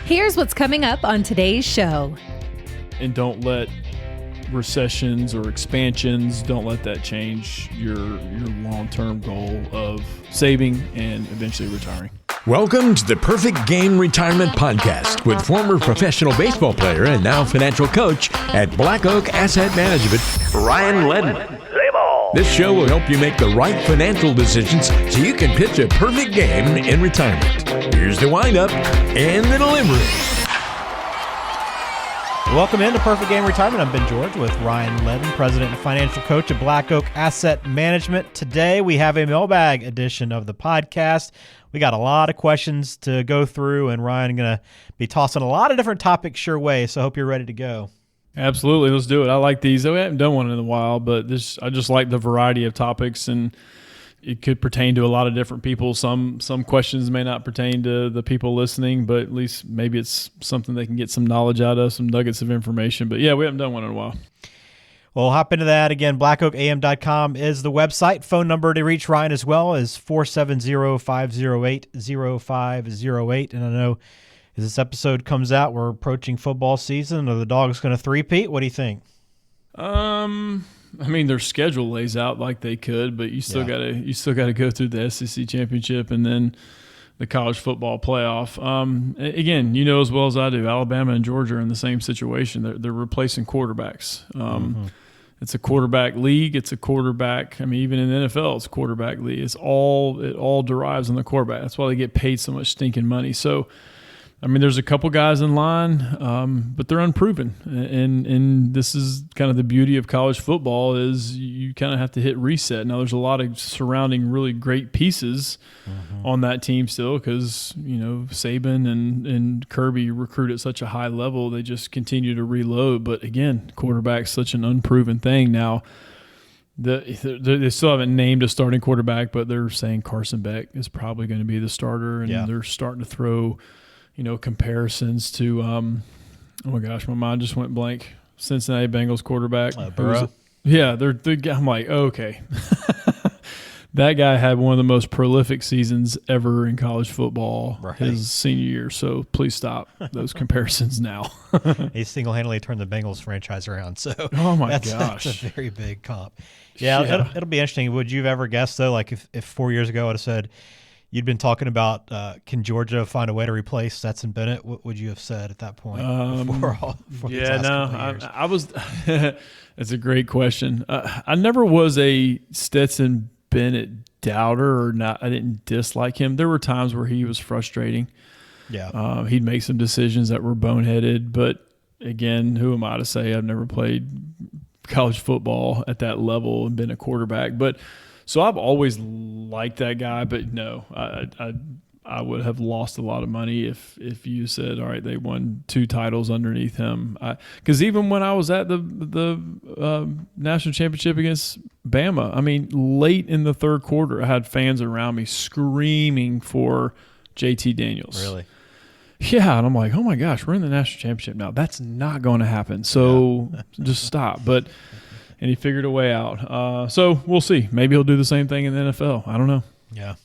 Here's what's coming up on today's show. And don't let recessions or expansions, don't let that change your long-term goal of saving and eventually retiring. Welcome to the Perfect Game Retirement Podcast with former professional baseball player and now financial coach at Black Oak Asset Management, Ryan Ledden. This show will help you make the right financial decisions so you can pitch a perfect game in retirement. Here's the windup and the delivery. Welcome into Perfect Game Retirement. I'm Ben George with Ryan Ledden, President and Financial Coach at Black Oak Asset Management. Today we have a mailbag edition of the podcast. We got a lot of questions to go through, and Ryan going to be tossing a lot of different topics your way, so I hope you're ready to go. Absolutely. Let's do it. I like these. We haven't done one in a while, but I just like the variety of topics, and it could pertain to a lot of different people. Some questions may not pertain to the people listening, but at least maybe it's something they can get some knowledge out of, some nuggets of information. But yeah, we haven't done one in a while. Well, hop into that. Again, blackoakam.com is the website. Phone number to reach Ryan as well is 470-508-0508. And I know as this episode comes out, we're approaching football season. Are the Dogs going to three-peat? What do you think? I mean, their schedule lays out like they could, but you still gotta go through the SEC championship and then the college football playoff. Again, you know as well as I do, Alabama and Georgia are in the same situation. They're replacing quarterbacks. It's a quarterback league. It's a quarterback. I mean, even in the NFL, it's a quarterback league. It all derives on the quarterback. That's why they get paid so much stinking money. So, I mean, there's a couple guys in line, but they're unproven. And this is kind of the beauty of college football is you kind of have to hit reset. Now, there's a lot of surrounding really great pieces on that team still because, you know, Saban and Kirby recruit at such a high level. They just continue to reload. But, again, quarterback's such an unproven thing. Now, they still haven't named a starting quarterback, but they're saying Carson Beck is probably going to be the starter. And they're starting to throw – comparisons to, oh my gosh, my mind just went blank. Cincinnati Bengals quarterback. Burrow? I'm like, okay. That guy had one of the most prolific seasons ever in college football his senior year. So please stop those comparisons now. He single-handedly turned the Bengals franchise around. So oh my gosh, that's a very big comp. Yeah. It'll be interesting. Would you have ever guessed though, like if 4 years ago I'd have said you'd been talking about can Georgia find a way to replace Stetson Bennett? What would you have said at that point? I was. It's a great question. I never was a Stetson Bennett doubter or not. I didn't dislike him. There were times where he was frustrating. Yeah, he'd make some decisions that were boneheaded. But again, who am I to say? I've never played college football at that level and been a quarterback, but. So I've always liked that guy, but no, I would have lost a lot of money if you said, all right, they won 2 titles underneath him. Because even when I was at the national championship against Bama, I mean, late in the third quarter, I had fans around me screaming for JT Daniels. Really? Yeah, and I'm like, oh my gosh, we're in the national championship now. That's not going to happen. So just stop. But. And he figured a way out. So we'll see. Maybe he'll do the same thing in the NFL. I don't know. Yeah. All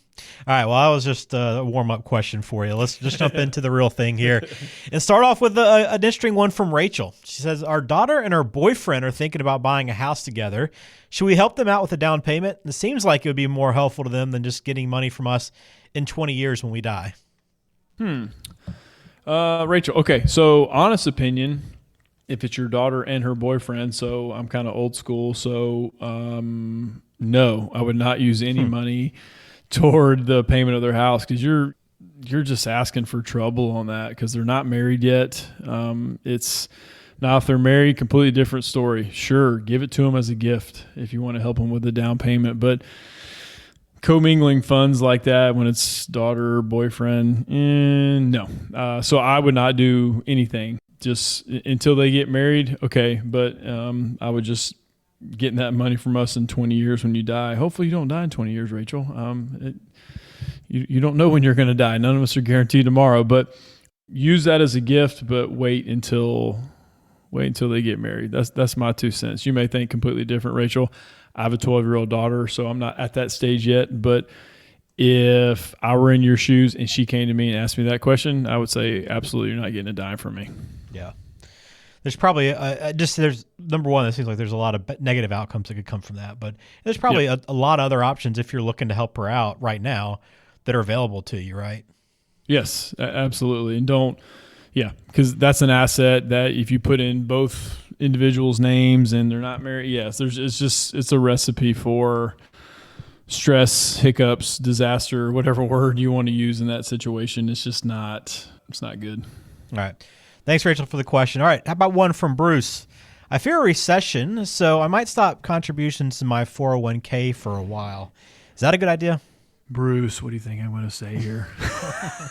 right. Well, that was just a warm-up question for you. Let's just jump into the real thing here and start off with an interesting one from Rachel. She says, our daughter and her boyfriend are thinking about buying a house together. Should we help them out with a down payment? It seems like it would be more helpful to them than just getting money from us in 20 years when we die. Rachel, okay. So honest opinion, if it's your daughter and her boyfriend, so I'm kind of old school. So no, I would not use any money toward the payment of their house because you're just asking for trouble on that because they're not married yet. It's now if they're married, completely different story. Sure, give it to them as a gift if you want to help them with the down payment, but commingling funds like that when it's daughter or boyfriend, no. So I would not do anything. Just until they get married, okay. But I would just getting that money from us in 20 years when you die. Hopefully you don't die in 20 years, Rachel. You don't know when you're going to die. None of us are guaranteed tomorrow. But use that as a gift, but wait until they get married. That's my 2 cents. You may think completely different, Rachel. I have a 12-year-old daughter, so I'm not at that stage yet. But If I were in your shoes and she came to me and asked me that question, I would say, absolutely, you're not getting a dime from me. Yeah. There's probably there's number one, it seems like there's a lot of negative outcomes that could come from that, but there's probably a lot of other options if you're looking to help her out right now that are available to you, right? Yes, absolutely. And because that's an asset that if you put in both individuals' names and they're not married, it's a recipe for stress, hiccups, disaster, whatever word you want to use in that situation. It's not good. All right. Thanks, Rachel, for the question. All right. How about one from Bruce? I fear a recession, so I might stop contributions to my 401k for a while. Is that a good idea? Bruce, what do you think I'm going to say here?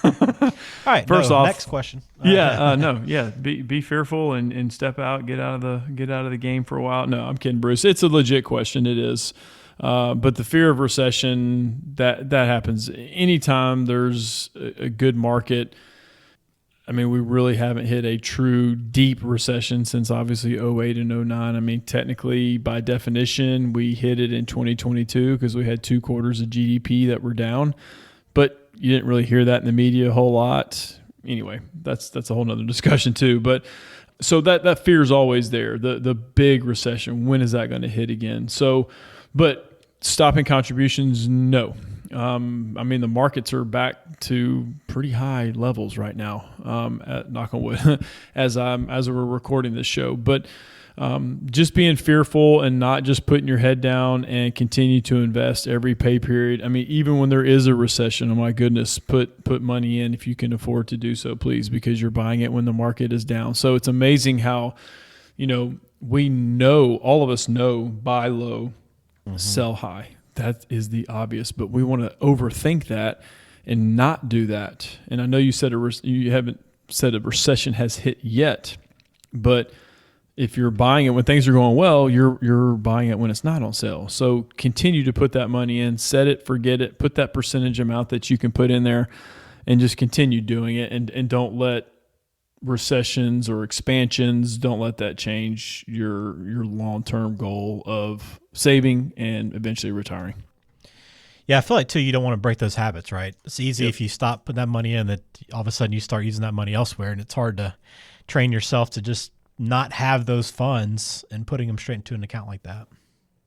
All right. First off, next question. Be fearful and step out, get out of the game for a while. No, I'm kidding, Bruce. It's a legit question. It is. But the fear of recession, that happens anytime there's a good market. I mean, we really haven't hit a true deep recession since obviously 08 and 09. I mean, technically, by definition, we hit it in 2022 because we had 2 quarters of GDP that were down. But you didn't really hear that in the media a whole lot. Anyway, that's a whole nother discussion too. But so that fear is always there. The big recession, when is that going to hit again? So, but stopping contributions, no. I mean, the markets are back to pretty high levels right now, at knock on wood, as we're recording this show. But just being fearful and not just putting your head down and continue to invest every pay period. I mean, even when there is a recession, oh my goodness, put money in if you can afford to do so, please, because you're buying it when the market is down. So it's amazing how, we know, all of us know, buy low, sell high. That is the obvious, but we want to overthink that and not do that. And I know you said you haven't said a recession has hit yet, but if you're buying it when things are going well, you're buying it when it's not on sale. So continue to put that money in, set it, forget it, put that percentage amount that you can put in there, and just continue doing it. And don't let recessions or expansions, don't let that change your long-term goal of saving and eventually retiring. Yeah, I feel like too, you don't want to break those habits, right? It's easy if you stop putting that money in that all of a sudden you start using that money elsewhere, and it's hard to train yourself to just not have those funds and putting them straight into an account like that.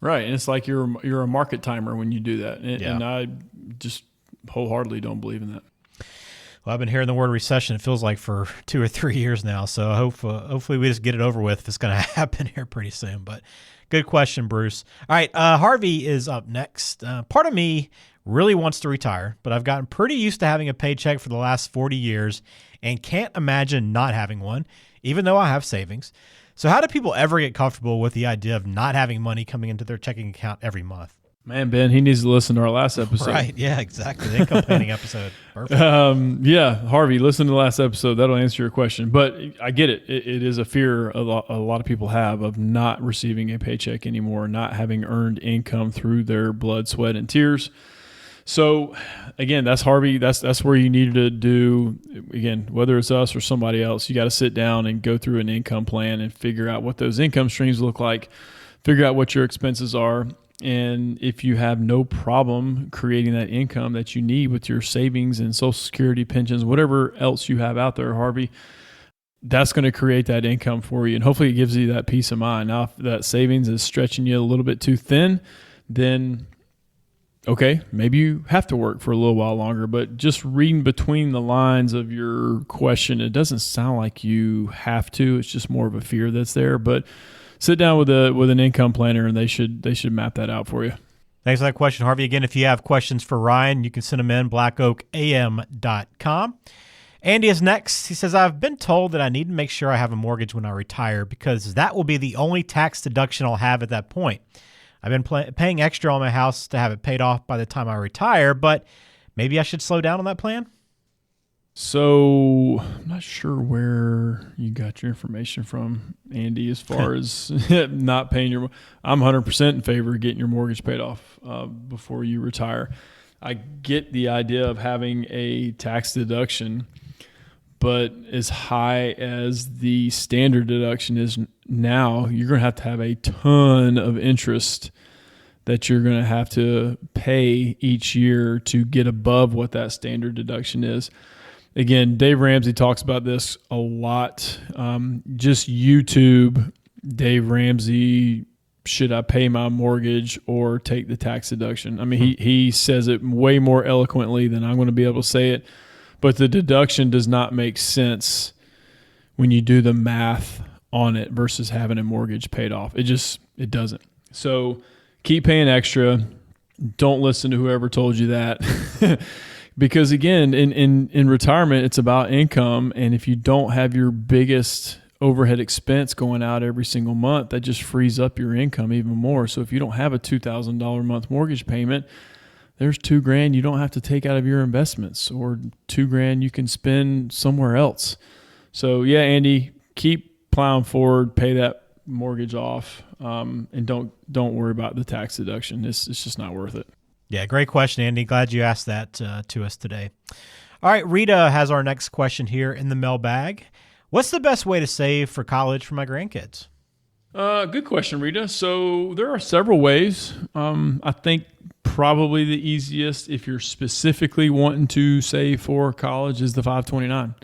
Right, and it's like you're a market timer when you do that, and I just wholeheartedly don't believe in that. Well, I've been hearing the word recession, it feels like, for 2 or 3 years now. So hopefully we just get it over with if it's going to happen here pretty soon. But good question, Bruce. All right, Harvey is up next. Part of me really wants to retire, but I've gotten pretty used to having a paycheck for the last 40 years and can't imagine not having one, even though I have savings. So how do people ever get comfortable with the idea of not having money coming into their checking account every month? Man, Ben, he needs to listen to our last episode. Right, yeah, exactly. The income planning episode. Perfect. Harvey, listen to the last episode. That'll answer your question. But I get it. It is a fear a lot of people have of not receiving a paycheck anymore, not having earned income through their blood, sweat, and tears. So, again, that's Harvey. That's where you need to do, again, whether it's us or somebody else, you got to sit down and go through an income plan and figure out what those income streams look like, figure out what your expenses are. And if you have no problem creating that income that you need with your savings and Social Security, pensions, whatever else you have out there, Harvey, that's going to create that income for you. And hopefully it gives you that peace of mind. Now, if that savings is stretching you a little bit too thin, then okay, maybe you have to work for a little while longer. But just reading between the lines of your question, it doesn't sound like you have to. It's just more of a fear that's there. But sit down with an income planner, and they should map that out for you. Thanks for that question, Harvey. Again, if you have questions for Ryan, you can send them in, blackoakam.com. Andy is next. He says, I've been told that I need to make sure I have a mortgage when I retire because that will be the only tax deduction I'll have at that point. I've been paying extra on my house to have it paid off by the time I retire, but maybe I should slow down on that plan? So I'm not sure where you got your information from, Andy, as far as not paying your – I'm 100% in favor of getting your mortgage paid off before you retire. I get the idea of having a tax deduction, but as high as the standard deduction is now, you're going to have a ton of interest that you're going to have to pay each year to get above what that standard deduction is. Again, Dave Ramsey talks about this a lot. Just YouTube, Dave Ramsey, should I pay my mortgage or take the tax deduction? I mean, he says it way more eloquently than I'm going to be able to say it, but the deduction does not make sense when you do the math on it versus having a mortgage paid off. It doesn't. So keep paying extra. Don't listen to whoever told you that. Because again, in retirement, it's about income. And if you don't have your biggest overhead expense going out every single month, that just frees up your income even more. So if you don't have a $2,000 a month mortgage payment, there's $2,000 you don't have to take out of your investments, or $2,000 you can spend somewhere else. So yeah, Andy, keep plowing forward, pay that mortgage off, and don't worry about the tax deduction. It's just not worth it. Yeah, great question, Andy. Glad you asked that to us today. All right, Rita has our next question here in the mailbag. What's the best way to save for college for my grandkids? Good question, Rita. So there are several ways. I think probably the easiest, if you're specifically wanting to save for college, is the 529.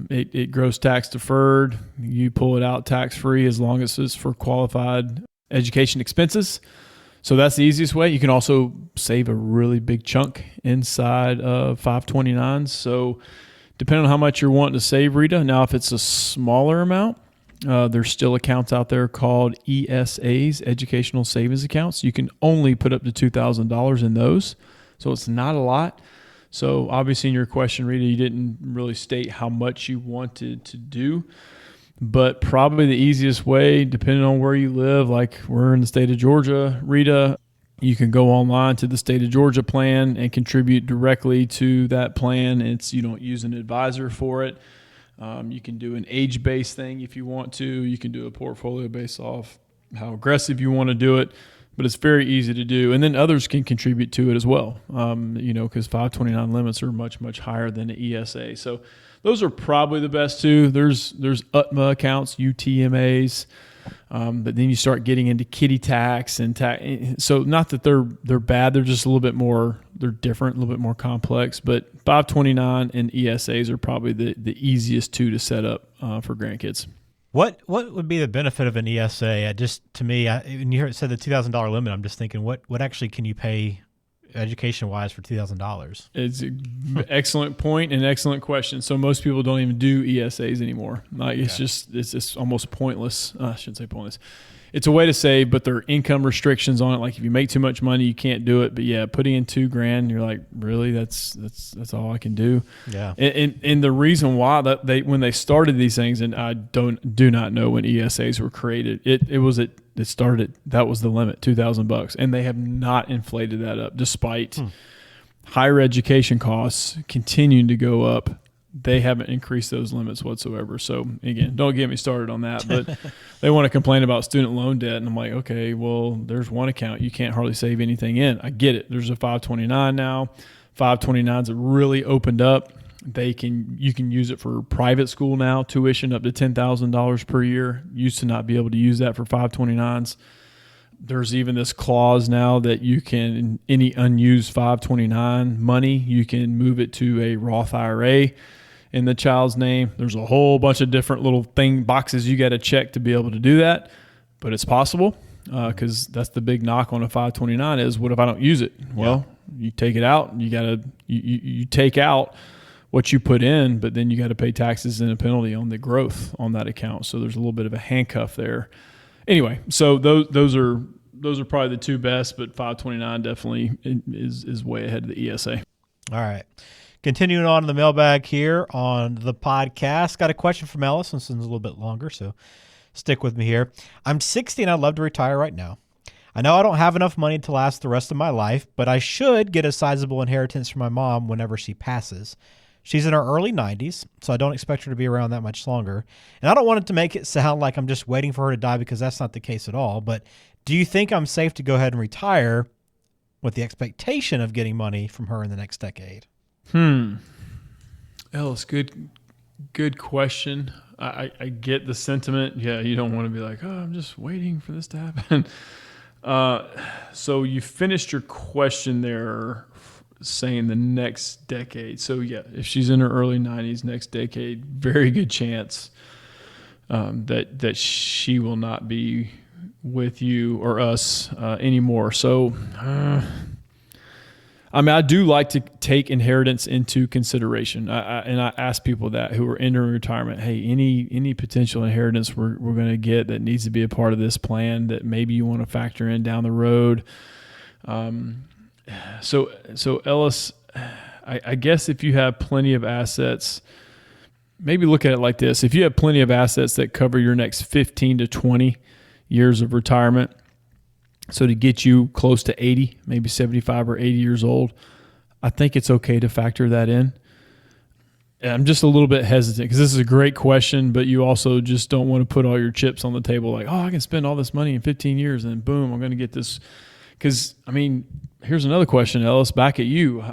It grows tax deferred. You pull it out tax free as long as it's for qualified education expenses. So that's the easiest way. You can also save a really big chunk inside of 529s. So depending on how much you're wanting to save, Rita. Now, if it's a smaller amount, there's still accounts out there called ESAs, Educational Savings Accounts. You can only put up to $2,000 in those. So it's not a lot. So obviously in your question, Rita, you didn't really state how much you wanted to do. But probably the easiest way, depending on where you live, like we're in the state of Georgia, Rita, you can go online to the state of Georgia plan and contribute directly to that plan. You don't use an advisor for it. You can do an age-based thing if you want to. You can do a portfolio based off how aggressive you want to do it. But it's very easy to do. And then others can contribute to it as well, because 529 limits are much, much higher than the ESA. So those are probably the best two. There's UTMA accounts, UTMAs, but then you start getting into kiddie tax and tax. So not that they're bad, they're just a little bit more, they're different, a little bit more complex. But 529 and ESAs are probably the easiest two to set up for grandkids. What would be the benefit of an ESA? Just to me, when you said the $2,000 limit, I'm just thinking, what actually can you pay education-wise for $2,000? It's an excellent point and excellent question. So most people don't even do ESAs anymore. It's just almost pointless. I shouldn't say pointless. It's a way to save, but there are income restrictions on it. Like if you make too much money, you can't do it. But yeah, putting in $2,000, you're like, really? That's all I can do. Yeah. And the reason why when they started these things, and I do not know when ESAs were created. It started. That was the limit, $2,000, and they have not inflated that up despite higher education costs continuing to go up. They haven't increased those limits whatsoever. So again, don't get me started on that, but they want to complain about student loan debt. And I'm like, okay, well, there's one account you can't hardly save anything in. I get it. There's a 529 now. 529s have really opened up. You can use it for private school now, tuition up to $10,000 per year. Used to not be able to use that for 529s. There's even this clause now that you can, any unused 529 money, you can move it to a Roth IRA in the child's name. There's a whole bunch of different little boxes you got to check to be able to do that, but it's possible because that's the big knock on a 529 is, what if I don't use it? Well, you take it out. You take out what you put in, but then you got to pay taxes and a penalty on the growth on that account. So there's a little bit of a handcuff there. Anyway, so those are probably the two best, but 529 definitely is way ahead of the ESA. All right. Continuing on in the mailbag here on the podcast. Got a question from Ellis. This one's a little bit longer, so stick with me here. I'm 60 and I'd love to retire right now. I know I don't have enough money to last the rest of my life, but I should get a sizable inheritance from my mom whenever she passes. She's in her early 90s, so I don't expect her to be around that much longer. And I don't want it to make it sound like I'm just waiting for her to die, because that's not the case at all. But do you think I'm safe to go ahead and retire with the expectation of getting money from her in the next decade? Ellis, good question. I get the sentiment. Yeah, you don't want to be like, oh, I'm just waiting for this to happen. So you finished your question there saying the next decade. So yeah, if she's in her early 90s, next decade, very good chance that she will not be with you or us anymore. So, I do like to take inheritance into consideration. And I ask people that who are entering retirement, hey, any potential inheritance we're going to get that needs to be a part of this plan that maybe you want to factor in down the road. So Ellis, I guess if you have plenty of assets, maybe look at it like this. If you have plenty of assets that cover your next 15 to 20 years of retirement, so to get you close to 80, maybe 75 or 80 years old, I think it's okay to factor that in. And I'm just a little bit hesitant because this is a great question, but you also just don't want to put all your chips on the table like, oh, I can spend all this money in 15 years and then boom, I'm going to get this. Because, here's another question, Ellis, back at you.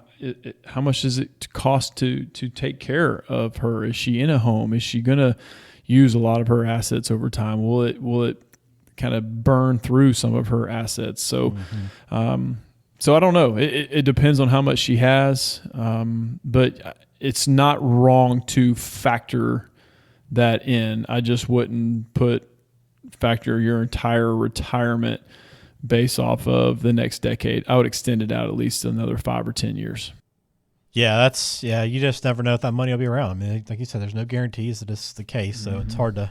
How much does it cost to take care of her? Is she in a home? Is she going to use a lot of her assets over time? Will it kind of burn through some of her assets? So, so I don't know. It depends on how much she has, but it's not wrong to factor that in. I just wouldn't factor your entire retirement based off of the next decade. I would extend it out at least another 5 or 10 years. Yeah, you just never know if that money will be around. Like you said, there's no guarantees that this is the case, so it's hard to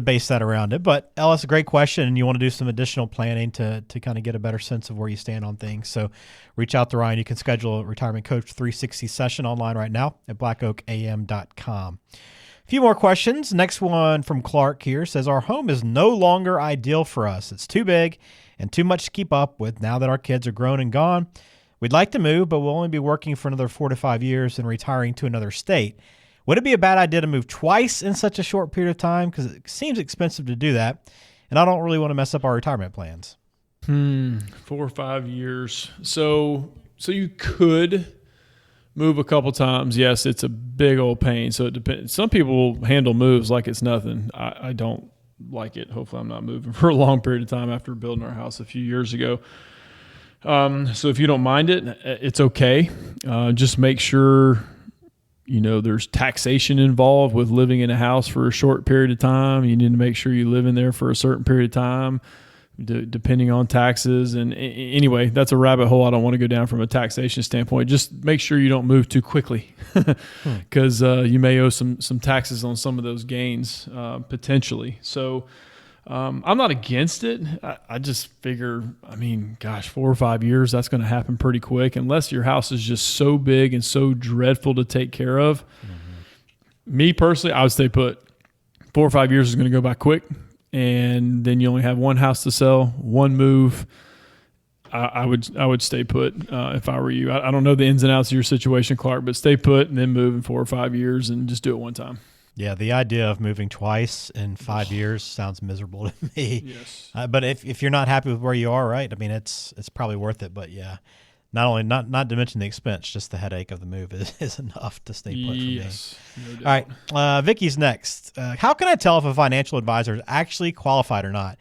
base that around it. But Ellis, a great question, and you want to do some additional planning to kind of get a better sense of where you stand on things. So reach out to Ryan. You can schedule a Retirement Coach 360 session online right now at blackoakam.com. A few more questions. Next one from Clark here says, our home is no longer ideal for us. It's too big and too much to keep up with now that our kids are grown and gone. We'd like to move, but we'll only be working for another 4 to 5 years and retiring to another state. Would it be a bad idea to move twice in such a short period of time? Because it seems expensive to do that, and I don't really want to mess up our retirement plans. 4 or 5 years. So you could move a couple times. Yes, it's a big old pain. So it depends. Some people handle moves like it's nothing. I don't like it. Hopefully I'm not moving for a long period of time after building our house a few years ago. So if you don't mind it, it's okay. Just make sure, there's taxation involved with living in a house for a short period of time. You need to make sure you live in there for a certain period of time, depending on taxes. And anyway, that's a rabbit hole I don't want to go down from a taxation standpoint. Just make sure you don't move too quickly because you may owe some taxes on some of those gains potentially. So I'm not against it. I just figure, 4 or 5 years, that's going to happen pretty quick unless your house is just so big and so dreadful to take care of. Me personally, I would stay put. 4 or 5 years is going to go by quick. And then you only have one house to sell, one move. I would stay put if I were you. I don't know the ins and outs of your situation, Clark, but stay put and then move in 4 or 5 years and just do it one time. Yeah, the idea of moving twice in 5 years sounds miserable to me. Yes. But if you're not happy with where you are, right? It's probably worth it. But yeah, not to mention the expense, just the headache of the move is enough to stay put for me. No doubt. All right, Vicky's next. How can I tell if a financial advisor is actually qualified or not?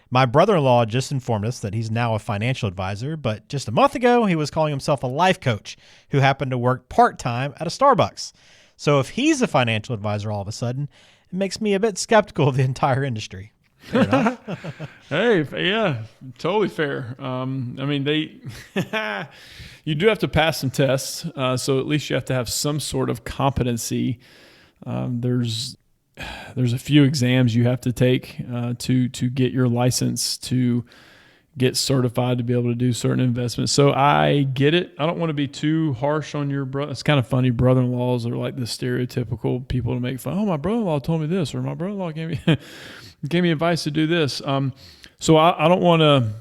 My brother-in-law just informed us that he's now a financial advisor, but just a month ago, he was calling himself a life coach who happened to work part-time at a Starbucks. So if he's a financial advisor all of a sudden, it makes me a bit skeptical of the entire industry. Fair enough. Hey, yeah, totally fair. You do have to pass some tests, so at least you have to have some sort of competency. There's a few exams you have to take to get your license to get certified to be able to do certain investments. So I get it. I don't want to be too harsh on your brother. It's kind of funny. Brother-in-laws are like the stereotypical people to make fun. Oh, my brother-in-law told me this, or my brother-in-law gave me advice to do this. So I don't want to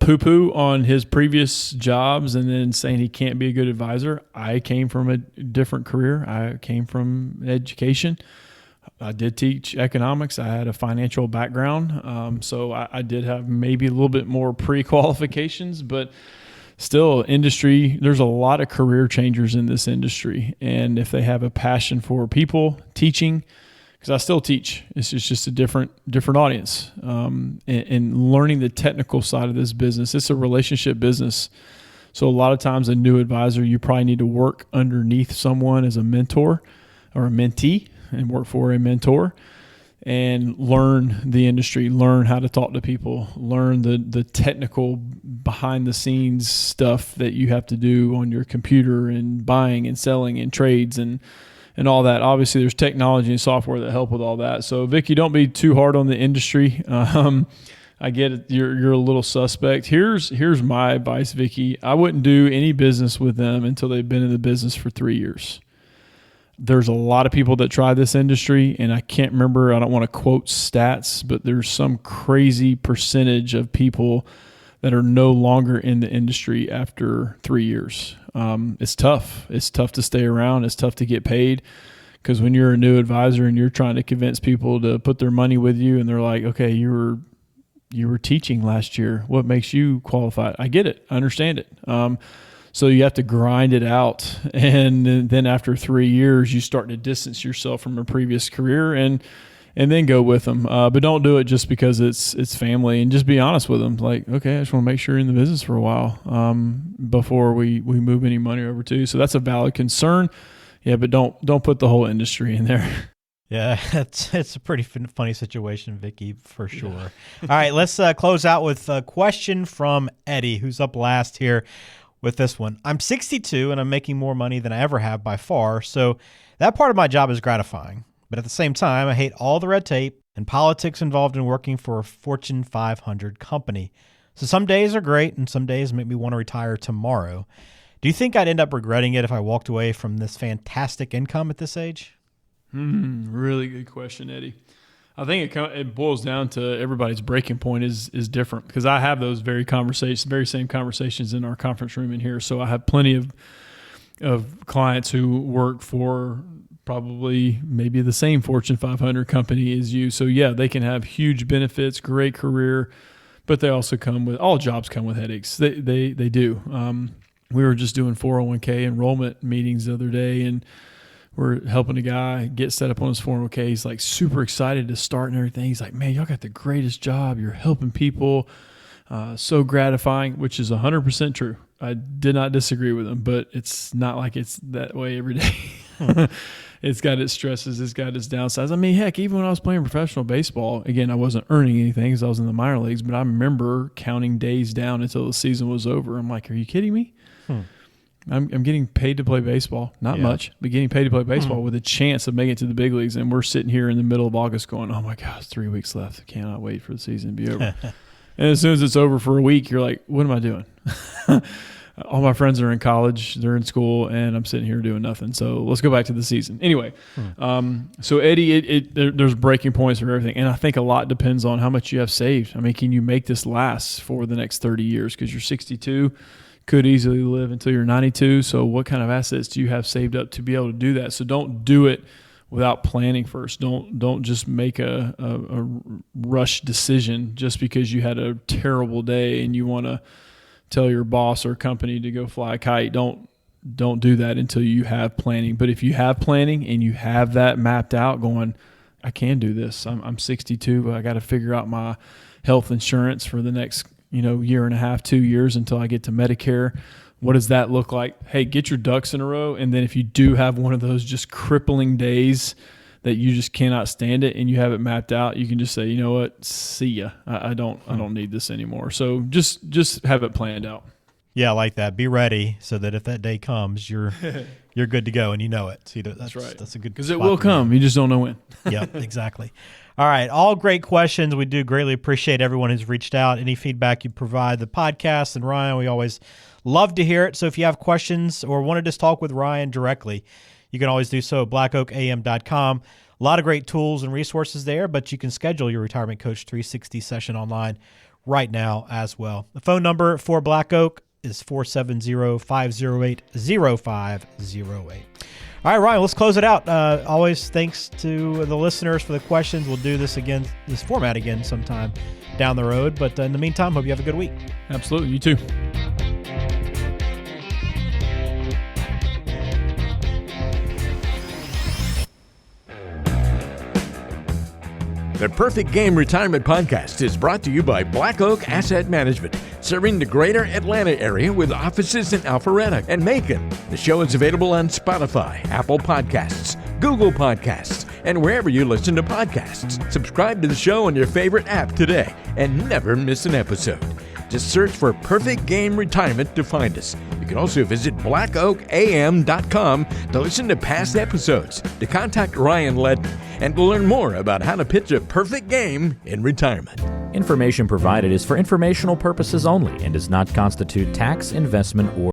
poo-poo on his previous jobs and then saying he can't be a good advisor. I came from a different career. I came from education. I did teach economics. I had a financial background. So I did have maybe a little bit more pre-qualifications, but still industry, there's a lot of career changers in this industry. And if they have a passion for people, teaching, because I still teach. It's just a different audience. And learning the technical side of this business, it's a relationship business. So a lot of times a new advisor, you probably need to work underneath someone as a mentor or a mentee and work for a mentor and learn the industry, learn how to talk to people, learn the technical behind the scenes stuff that you have to do on your computer and buying and selling and trades and all that. Obviously there's technology and software that help with all that. So Vicky, don't be too hard on the industry. I get it. You're a little suspect. Here's my advice, Vicky. I wouldn't do any business with them until they've been in the business for 3 years. There's a lot of people that try this industry, and I can't remember, I don't want to quote stats, but there's some crazy percentage of people that are no longer in the industry after 3 years. It's tough. It's tough to stay around. It's tough to get paid, because when you're a new advisor and you're trying to convince people to put their money with you and they're like, okay, you were teaching last year. What makes you qualified? I get it. I understand it. So you have to grind it out. And then after 3 years, you start to distance yourself from a previous career and then go with them. But don't do it just because it's family, and just be honest with them. Like, okay, I just want to make sure you're in the business for a while before we move any money over to you. So that's a valid concern. Yeah, but don't put the whole industry in there. Yeah, it's a pretty funny situation, Vicky, for sure. Yeah. All right, let's close out with a question from Eddie, who's up last here with this one. I'm 62 and I'm making more money than I ever have by far, so that part of my job is gratifying. But at the same time, I hate all the red tape and politics involved in working for a Fortune 500 company. So some days are great and some days make me want to retire tomorrow. Do you think I'd end up regretting it if I walked away from this fantastic income at this age? Really good question, Eddie. I think it boils down to everybody's breaking point is different, because I have those very same conversations in our conference room in here. So I have plenty of clients who work for probably maybe the same Fortune 500 company as you. So yeah, they can have huge benefits, great career, but they also all jobs come with headaches. They do. We were just doing 401k enrollment meetings the other day, and we're helping a guy get set up on his 401k. He's like super excited to start and everything. He's like, man, y'all got the greatest job. You're helping people. So gratifying, which is 100% true. I did not disagree with him, but it's not like it's that way every day. It's got its stresses. It's got its downsides. I mean, heck, even when I was playing professional baseball, again, I wasn't earning anything because I was in the minor leagues, but I remember counting days down until the season was over. I'm like, are you kidding me? I'm getting paid to play baseball. Not much, but getting paid to play baseball with a chance of making it to the big leagues. And we're sitting here in the middle of August going, oh, my gosh, 3 weeks left. I cannot wait for the season to be over. And as soon as it's over for a week, you're like, what am I doing? All my friends are in college. They're in school, and I'm sitting here doing nothing. So let's go back to the season. Anyway, so, Eddie, there's breaking points for everything. And I think a lot depends on how much you have saved. I mean, can you make this last for the next 30 years? Because you're 62. Could easily live until you're 92. So what kind of assets do you have saved up to be able to do that? So don't do it without planning first. Don't just make a rush decision just because you had a terrible day and you want to tell your boss or company to go fly a kite. Don't do that until you have planning. But if you have planning and you have that mapped out going, I can do this. I'm 62, but I got to figure out my health insurance for the next year and a half, 2 years until I get to Medicare. What does that look like? Hey, get your ducks in a row. And then if you do have one of those just crippling days that you just cannot stand it and you have it mapped out, you can just say, you know what, see ya. I don't need this anymore. So just have it planned out. Yeah, I like that. Be ready so that if that day comes, you're good to go and you know it. See, that's right. That's a good because it will come. You just don't know when. Yep, exactly. All right, all great questions. We do greatly appreciate everyone who's reached out. Any feedback you provide the podcast, and Ryan, we always love to hear it. So if you have questions or want to just talk with Ryan directly, you can always do so at blackoakam.com. A lot of great tools and resources there, but you can schedule your Retirement Coach 360 session online right now as well. The phone number for Black Oak is 470-508-0508. All right, Ryan, let's close it out. Always thanks to the listeners for the questions. We'll do this format again sometime down the road. But in the meantime, hope you have a good week. Absolutely. You too. The Perfect Game Retirement Podcast is brought to you by Black Oak Asset Management, serving the greater Atlanta area with offices in Alpharetta and Macon. The show is available on Spotify, Apple Podcasts, Google Podcasts, and wherever you listen to podcasts. Subscribe to the show on your favorite app today and never miss an episode. Just search for Perfect Game Retirement to find us. You can also visit blackoakam.com to listen to past episodes, to contact Ryan Ledden, and to learn more about how to pitch a perfect game in retirement. Information provided is for informational purposes only and does not constitute tax, investment, or